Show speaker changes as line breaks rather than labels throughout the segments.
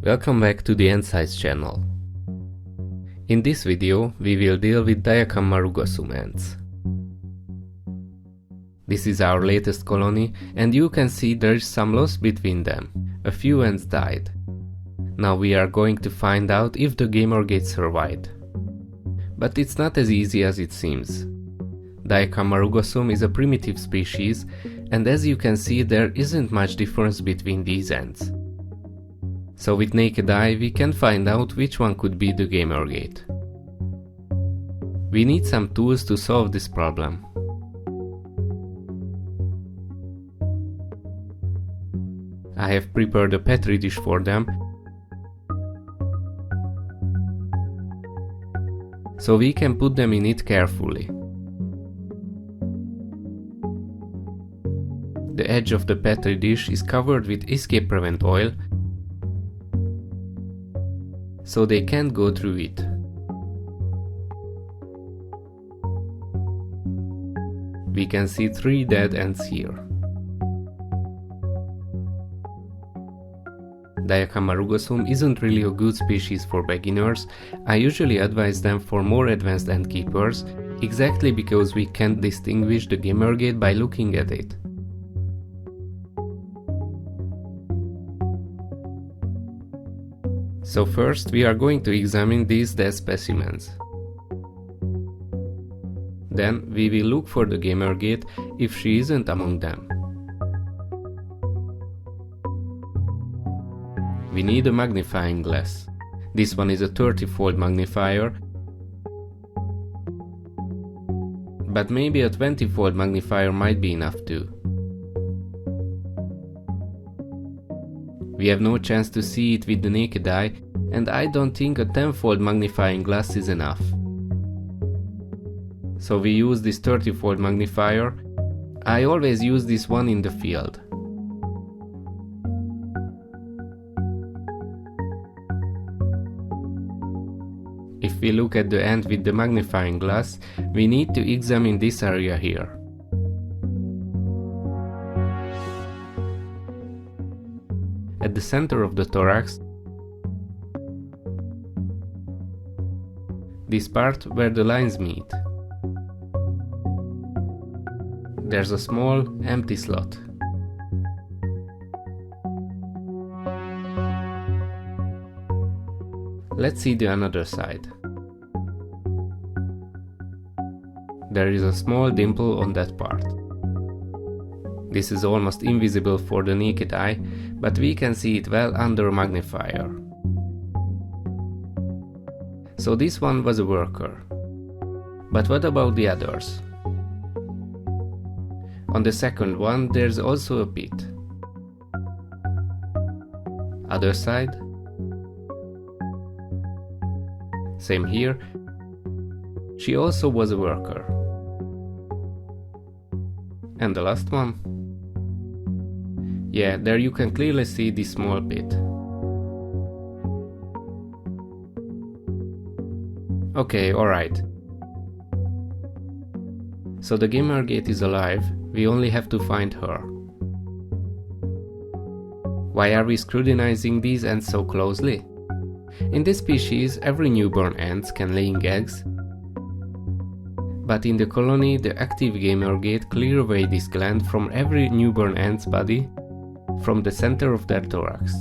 Welcome back to the AntSite channel. In this video, we will deal with Diacamma rugosum ants. This is our latest colony, and you can see there is some loss between them. A few ants died. Now we are going to find out if the gamergate survived. But it's not as easy as it seems. Diacamma rugosum is a primitive species, and as you can see, there isn't much difference between these ants. So with naked eye we can find out which one could be the gamergate. We need some tools to solve this problem. I have prepared a petri dish for them, so we can put them in it carefully. The edge of the petri dish is covered with escape prevent oil, so they can't go through it. We can see 3 dead ants here. Diacamma rugosum isn't really a good species for beginners. I usually advise them for more advanced ant keepers, exactly because we can't distinguish the gamergate by looking at it. So first we are going to examine these dead specimens. Then we will look for the gamergate if she isn't among them. We need a magnifying glass. This one is a 30-fold magnifier, but maybe a 20-fold magnifier might be enough too. We have no chance to see it with the naked eye, and I don't think a 10-fold magnifying glass is enough. So we use this 30-fold magnifier. I always use this one in the field. If we look at the ant with the magnifying glass, we need to examine this area here. At the center of the thorax, this part where the lines meet, there's a small empty slot. Let's see the another side. There is a small dimple on that part. This is almost invisible for the naked eye, but we can see it well under a magnifier. So this one was a worker. But what about the others? On the second one there's also a pit. Other side? Same here. She also was a worker. And the last one? Yeah, there you can clearly see this small pit. Okay, alright. So the gamergate is alive, we only have to find her. Why are we scrutinizing these ants so closely? In this species, every newborn ant can lay eggs, but in the colony the active gamergate clear away this gland from every newborn ant's body, from the center of their thorax.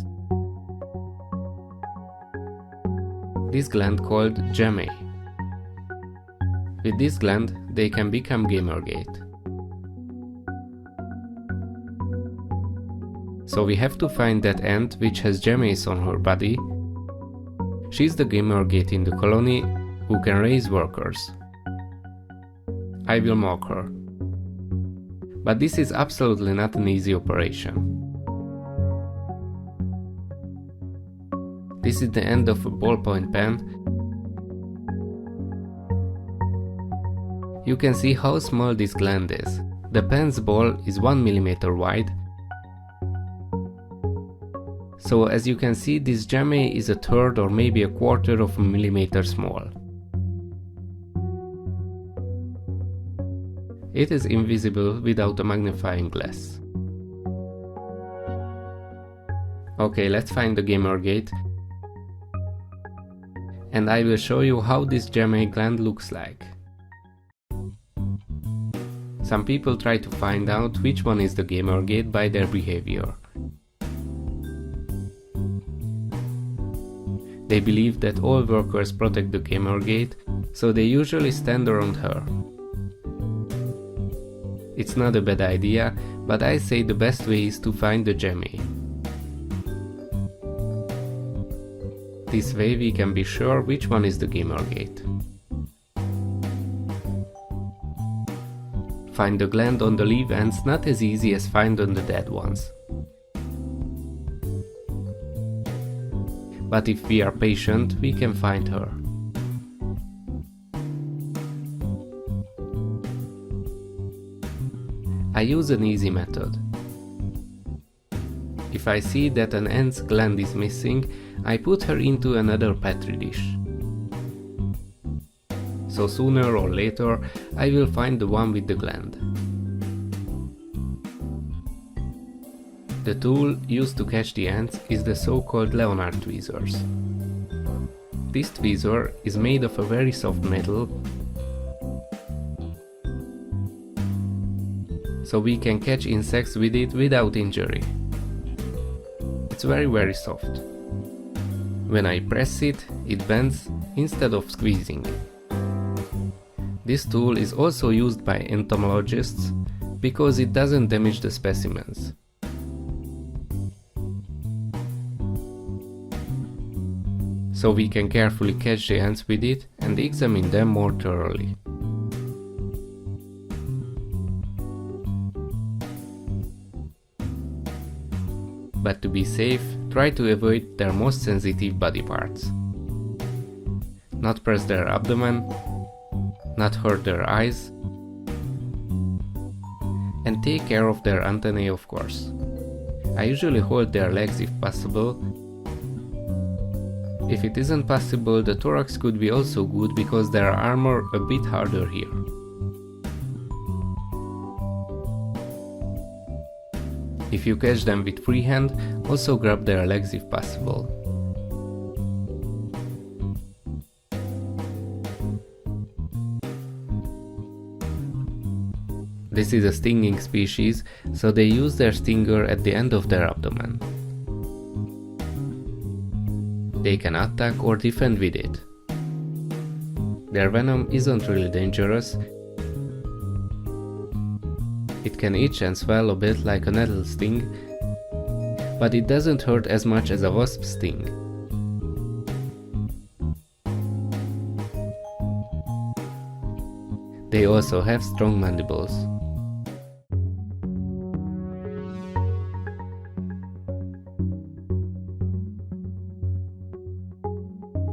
This gland called gamergate. With this gland they can become gamergate. So we have to find that ant which has gametes on her body. She's the gamergate in the colony who can raise workers. I will mark her. But this is absolutely not an easy operation. This is the end of a ballpoint pen. You can see how small this gland is. The pen's ball is 1 mm wide. So as you can see, this gamete is a third or maybe a quarter of a millimeter small. It is invisible without a magnifying glass. Okay, let's find the gamergate, and I will show you how this gem gland looks like. Some people try to find out which one is the gamergate by their behavior. They believe that all workers protect the gamergate, so they usually stand around her. It's not a bad idea, but I say the best way is to find the gem. This way we can be sure which one is the gamergate. Find the gland on the live ends not as easy as find on the dead ones. But if we are patient, we can find her. I use an easy method. If I see that an ant's gland is missing, I put her into another petri dish. So sooner or later, I will find the one with the gland. The tool used to catch the ants is the so-called Leonard tweezers. This tweezer is made of a very soft metal, so we can catch insects with it without injury. It's very soft. When I press it, it bends instead of squeezing. This tool is also used by entomologists because it doesn't damage the specimens. So we can carefully catch the ants with it and examine them more thoroughly. But to be safe, try to avoid their most sensitive body parts. Not press their abdomen, not hurt their eyes, and take care of their antennae, of course. I usually hold their legs if possible. If it isn't possible, the thorax could be also good because their armor a bit harder here. If you catch them with free hand, also grab their legs if possible. This is a stinging species, so they use their stinger at the end of their abdomen. They can attack or defend with it. Their venom isn't really dangerous. It can itch and swell a bit like a nettle sting, but it doesn't hurt as much as a wasp sting. They also have strong mandibles.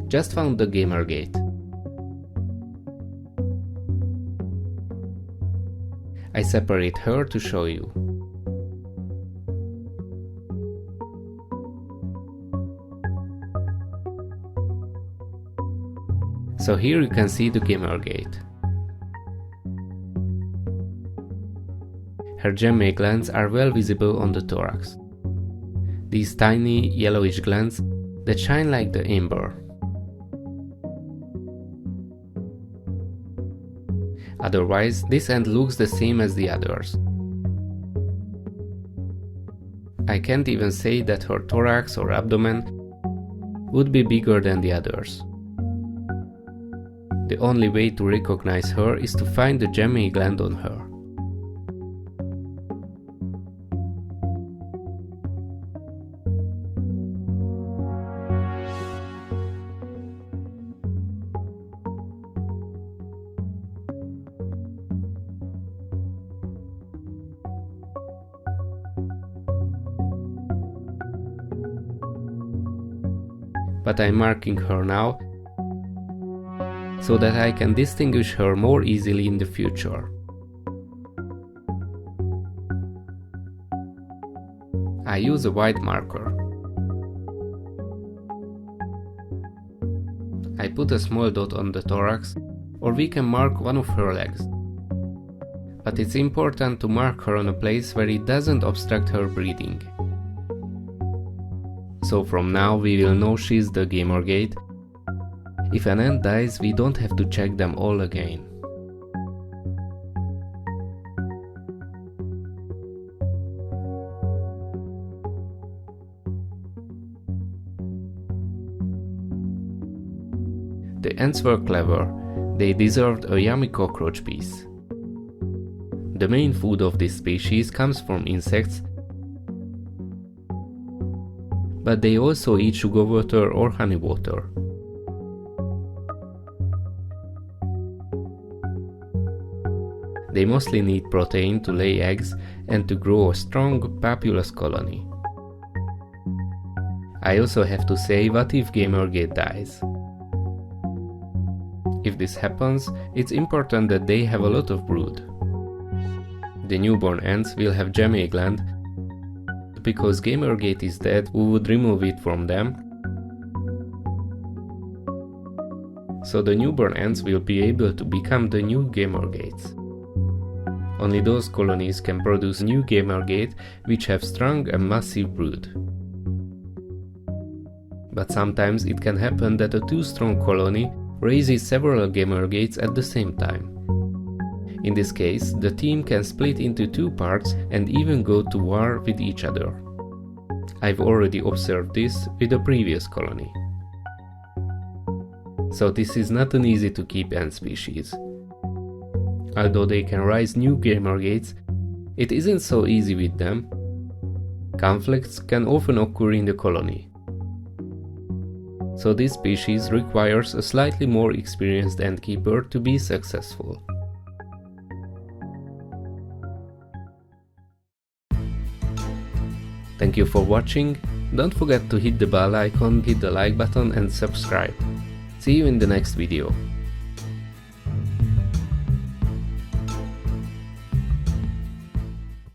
Just found the gamergate. I separate her to show you. So here you can see the gamergate. Her gemme glands are well visible on the thorax. These tiny yellowish glands that shine like the amber. Otherwise, this ant looks the same as the others. I can't even say that her thorax or abdomen would be bigger than the others. The only way to recognize her is to find the gemme gland on her. But I'm marking her now, so that I can distinguish her more easily in the future. I use a white marker. I put a small dot on the thorax, or we can mark one of her legs. but it's important to mark her on a place where it doesn't obstruct her breeding. So from now we will know she's the gamergate. If an ant dies, we don't have to check them all again. The ants were clever. They deserved a yummy cockroach piece. The main food of this species comes from insects, but they also eat sugar water or honey water. They mostly need protein to lay eggs and to grow a strong, populous colony. I also have to say, what if gamergate dies? If this happens, it's important that they have a lot of brood. The newborn ants will have jammy gland. Because gamergate is dead, we would remove it from them. So the newborn ants will be able to become the new gamergates. Only those colonies can produce new gamergate which have strong and massive brood. But sometimes it can happen that a too strong colony raises several gamergates at the same time. In this case, the team can split into two parts and even go to war with each other. I've already observed this with a previous colony. So this is not an easy to keep ant species. Although they can raise new gamergates, it isn't so easy with them. Conflicts can often occur in the colony. So this species requires a slightly more experienced ant keeper to be successful. Thank you for watching. Don't forget to hit the bell icon, hit the like button and subscribe. See you in the next video.